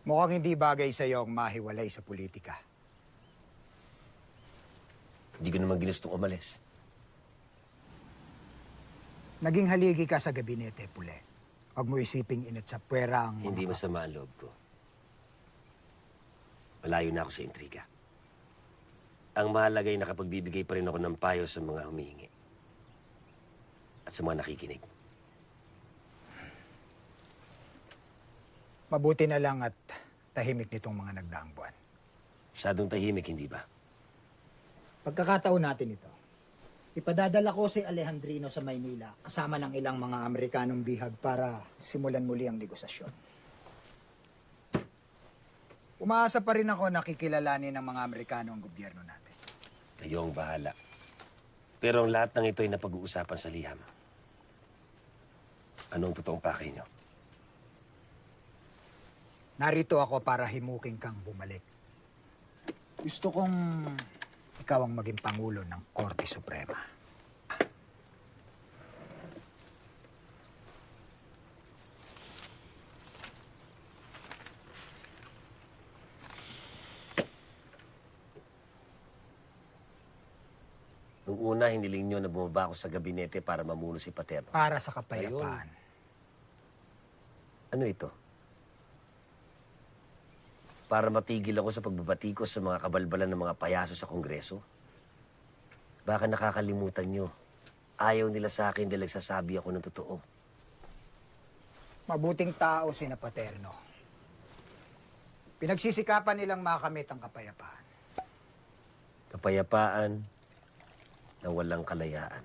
Mukhang hindi bagay sa'yo ang mahiwalay sa politika. Hindi ko naman ginustong umalis. Naging haligi ka sa gabinete, Pule. Huwag mo isiping init sa puwera ang Hindi masama ang loob ko. Malayo na ako sa intriga. Ang mahalaga ay nakapagbibigay pa rin ako ng payo sa mga humihingi. At sa mga nakikinig. Mabuti na lang at tahimik nitong mga nagdaang buwan. Masyadong tahimik, hindi ba? Pagkakataon natin ito. Ipadadala ko si Alejandrino sa Maynila kasama ng ilang mga Amerikanong bihag para simulan muli ang negosasyon. Umaasa pa rin ako na kikilalanin ng mga Amerikano ang gobyerno natin. Kayo ang bahala. Pero ang lahat ng ito ay napag-uusapan sa liham. Anong totoong pakay niyo? Narito ako para himuking kang bumalik. Gusto kong ikaw ang maging Pangulo ng Korte Suprema. Nung una, hiniling niyo na bumaba ako sa gabinete para mamuno si Paterno. Para sa kapayapaan. Ano ito? Para matigil ako sa pagbabatikos sa mga kabalbalan ng mga payaso sa Kongreso? Baka nakakalimutan nyo. Ayaw nila sa akin dahil nagsasabi ako ng totoo. Mabuting tao si Paterno. Pinagsisikapan nilang makamit ang kapayapaan. Kapayapaan na walang kalayaan.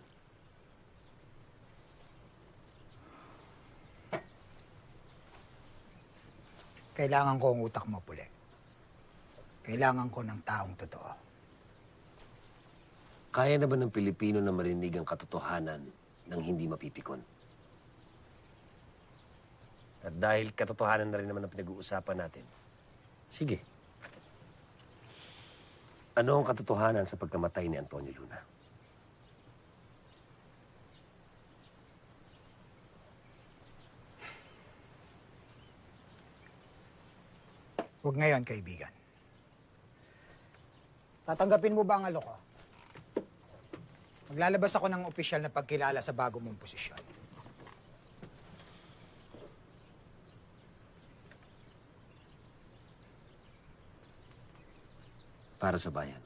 Kailangan ko ang utak mo, Pule. Kailangan ko ng taong totoo. Kaya na ba ng Pilipino na marinig ang katotohanan ng hindi mapipikon? At dahil katotohanan na rin naman ang pinag-uusapan natin, sige. Ano ang katotohanan sa pagkamatay ni Antonio Luna? Huwag ngayon, kaibigan. Tatanggapin mo ba ang alok ko? Maglalabas ako ng opisyal na pagkilala sa bago mong posisyon. Para sa bayan.